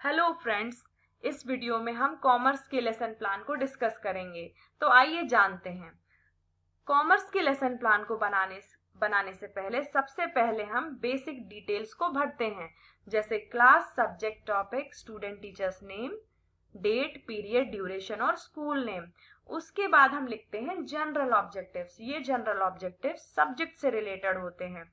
Hello friends, इस video में हम कॉमर्स के लेसन प्लान को डिस्कस करेंगे। तो आइए जानते हैं। कॉमर्स के लेसन प्लान को बनाने से पहले सबसे पहले हम बेसिक डिटेल्स को भरते हैं, जैसे class, subject, topic, student, teachers name, date, period, duration और स्कूल नेम। उसके बाद हम लिखते हैं जनरल ऑब्जेक्टिव्स। ये जनरल ऑब्जेक्टिव्स सब्जेक्ट से रिलेटेड होते हैं,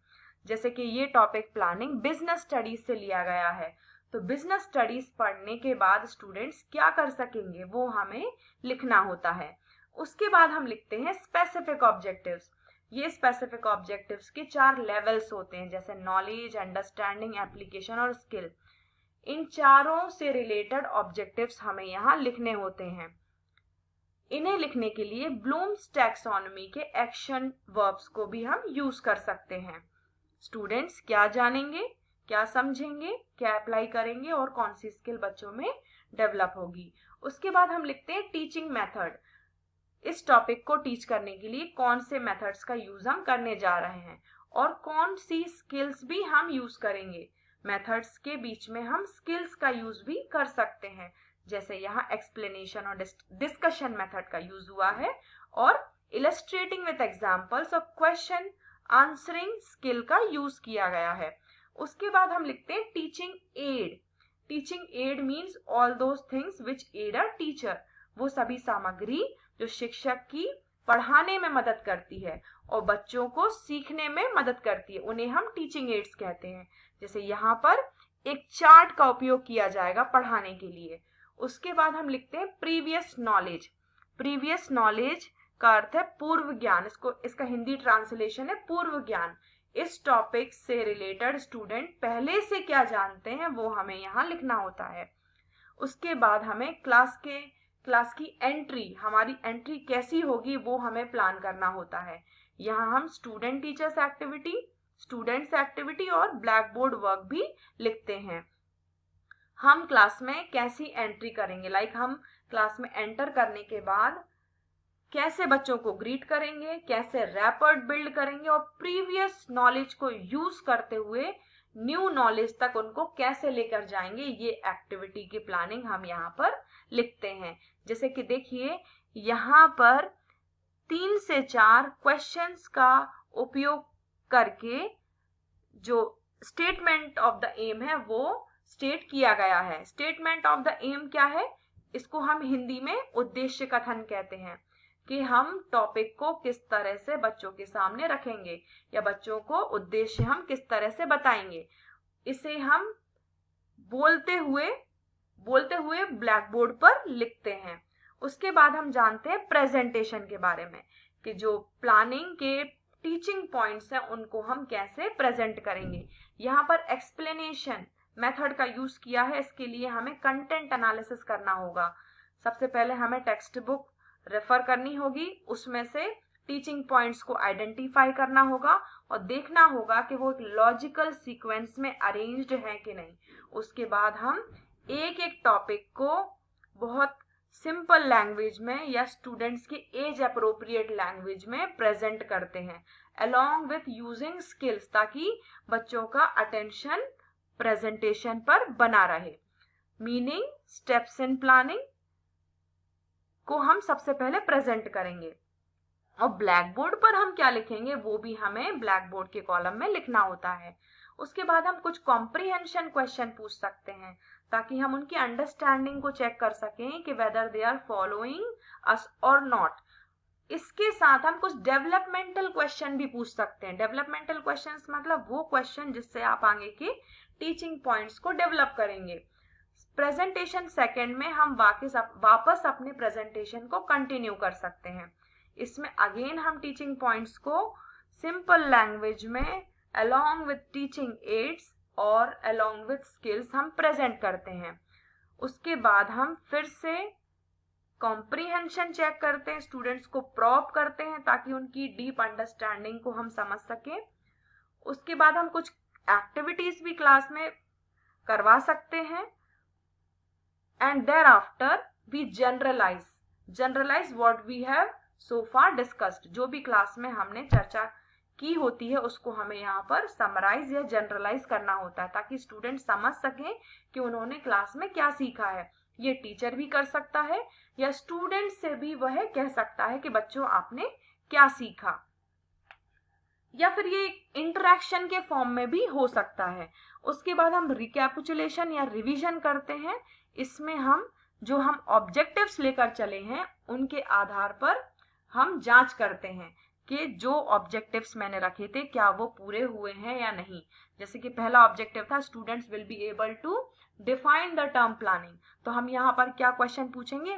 जैसे कि ये टॉपिक प्लानिंग बिजनेस स्टडीज से लिया गया है। तो बिजनेस स्टडीज पढ़ने के बाद स्टूडेंट्स क्या कर सकेंगे वो हमें लिखना होता है। उसके बाद हम लिखते हैं स्पेसिफिक ऑब्जेक्टिव्स। ये स्पेसिफिक ऑब्जेक्टिव्स के 4 लेवल्स होते हैं, जैसे नॉलेज, अंडरस्टैंडिंग, एप्लीकेशन और स्किल। इन चारों से रिलेटेड ऑब्जेक्टिव्स हमें यहाँ लिखने होते हैं। इन्हें लिखने के लिए ब्लूम्स टैक्सोनॉमी के एक्शन वर्ब्स को भी हम यूज कर सकते हैं। स्टूडेंट्स क्या जानेंगे, क्या समझेंगे, क्या अप्लाई करेंगे और कौन सी स्किल बच्चों में डेवलप होगी। उसके बाद हम लिखते हैं टीचिंग मेथड। इस टॉपिक को टीच करने के लिए कौन से मेथड्स का यूज हम करने जा रहे हैं और कौन सी स्किल्स भी हम यूज करेंगे। मेथड्स के बीच में हम स्किल्स का यूज भी कर सकते हैं, जैसे यहाँ एक्सप्लेनेशन और डिस्कशन मेथड का यूज हुआ है और इलस्ट्रेटिंग विथ एग्जांपल्स और क्वेश्चन आंसरिंग स्किल का यूज किया गया है। उसके बाद हम लिखते हैं teaching aid. Teaching aid means all those things which aid a teacher. वो सभी सामग्री जो शिक्षक की पढ़ाने में मदद करती है और बच्चों को सीखने में मदद करती है, उन्हें हम टीचिंग एड्स कहते हैं। जैसे यहाँ पर एक चार्ट का उपयोग किया जाएगा पढ़ाने के लिए। उसके बाद हम लिखते हैं प्रीवियस नॉलेज। प्रीवियस नॉलेज का अर्थ है पूर्व ज्ञान। इसका हिंदी ट्रांसलेशन है पूर्व ज्ञान। इस टॉपिक से रिलेटेड स्टूडेंट पहले से क्या जानते हैं वो हमें यहाँ लिखना होता है। उसके बाद हमें क्लास की एंट्री, हमारी एंट्री कैसी होगी वो हमें प्लान करना होता है। यहाँ हम student teachers activity, students activity और ब्लैक बोर्ड वर्क भी लिखते हैं। हम क्लास में कैसी एंट्री करेंगे, लाइक हम क्लास में एंटर करने के बाद कैसे बच्चों को ग्रीट करेंगे, कैसे रैपर्ड बिल्ड करेंगे और प्रीवियस नॉलेज को यूज करते हुए न्यू नॉलेज तक उनको कैसे लेकर जाएंगे, ये एक्टिविटी की प्लानिंग हम यहाँ पर लिखते हैं। जैसे कि देखिए यहाँ पर 3 से 4 क्वेश्चंस का उपयोग करके जो स्टेटमेंट ऑफ द एम है वो स्टेट किया गया है। स्टेटमेंट ऑफ द एम क्या है, इसको हम हिंदी में उद्देश्य कथन कहते हैं, कि हम टॉपिक को किस तरह से बच्चों के सामने रखेंगे या बच्चों को उद्देश्य हम किस तरह से बताएंगे। इसे हम बोलते हुए ब्लैक बोर्ड पर लिखते हैं। उसके बाद हम जानते हैं प्रेजेंटेशन के बारे में, कि जो प्लानिंग के टीचिंग पॉइंट्स हैं उनको हम कैसे प्रेजेंट करेंगे। यहाँ पर एक्सप्लेनेशन मेथड का यूज किया है। इसके लिए हमें कंटेंट एनालिसिस करना होगा। सबसे पहले हमें टेक्स्ट बुक रेफर करनी होगी, उसमें से टीचिंग पॉइंट्स को आइडेंटिफाई करना होगा और देखना होगा कि वो एक लॉजिकल सीक्वेंस में अरेंज्ड है कि नहीं। उसके बाद हम एक एक टॉपिक को बहुत सिंपल लैंग्वेज में या स्टूडेंट्स के एज अप्रोप्रिएट लैंग्वेज में प्रेजेंट करते हैं, अलोंग विथ यूजिंग स्किल्स, ताकि बच्चों का अटेंशन प्रेजेंटेशन पर बना रहे। मीनिंग, स्टेप्स इन प्लानिंग को हम सबसे पहले प्रेजेंट करेंगे और ब्लैक बोर्ड पर हम क्या लिखेंगे वो भी हमें ब्लैक बोर्ड के कॉलम में लिखना होता है। उसके बाद हम कुछ कॉम्प्रिहेंशन क्वेश्चन पूछ सकते हैं, ताकि हम उनकी अंडरस्टैंडिंग को चेक कर सकें कि whether they are following us or not. इसके साथ हम कुछ डेवलपमेंटल क्वेश्चन भी पूछ सकते हैं। डेवलपमेंटल क्वेश्चंस मतलब वो क्वेश्चन जिससे आप आगे के टीचिंग पॉइंट्स को डेवलप करेंगे। प्रेजेंटेशन सेकंड में हम वापस अपने प्रेजेंटेशन को कंटिन्यू कर सकते हैं। इसमें अगेन हम टीचिंग पॉइंट्स को सिंपल लैंग्वेज में अलोंग विथ टीचिंग एड्स और अलोंग विथ स्किल्स हम प्रेजेंट करते हैं। उसके बाद हम फिर से कॉम्प्रिहेंशन चेक करते हैं, स्टूडेंट्स को प्रॉब करते हैं ताकि उनकी डीप अंडरस्टैंडिंग को हम समझ सकें। उसके बाद हम कुछ एक्टिविटीज भी क्लास में करवा सकते हैं and thereafter we generalize what we have so far discussed। जो भी क्लास में हमने चर्चा की होती है उसको हमें यहाँ पर समराइज या जनरलाइज करना होता है, ताकि स्टूडेंट समझ सकें कि उन्होंने क्लास में क्या सीखा है। ये टीचर भी कर सकता है या स्टूडेंट से भी वह कह सकता है कि बच्चों आपने क्या सीखा, या फिर ये इंटरेक्शन के फॉर्म में भी हो सकता है। उसके बाद हम रिकैपिचुलेशन या रिवीजन करते हैं। इसमें हम जो हम ऑब्जेक्टिव्स लेकर चले हैं उनके आधार पर हम जांच करते हैं कि जो ऑब्जेक्टिव्स मैंने रखे थे क्या वो पूरे हुए हैं या नहीं। जैसे कि पहला ऑब्जेक्टिव था students will be able to define the term planning, तो हम यहाँ पर क्या क्वेश्चन पूछेंगे,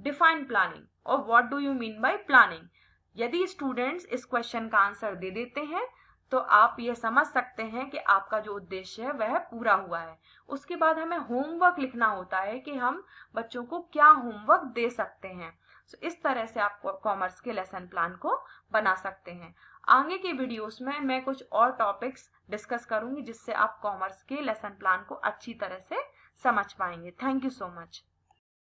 डिफाइन प्लानिंग और what do you mean by planning. यदि स्टूडेंट्स इस क्वेश्चन का आंसर दे देते हैं तो आप ये समझ सकते हैं कि आपका जो उद्देश्य है वह पूरा हुआ है। उसके बाद हमें होमवर्क लिखना होता है कि हम बच्चों को क्या होमवर्क दे सकते हैं। तो इस तरह से आप कॉमर्स के लेसन प्लान को बना सकते हैं। आगे के वीडियोस में मैं कुछ और टॉपिक्स डिस्कस करूंगी जिससे आप कॉमर्स के लेसन प्लान को अच्छी तरह से समझ पाएंगे। Thank you so much.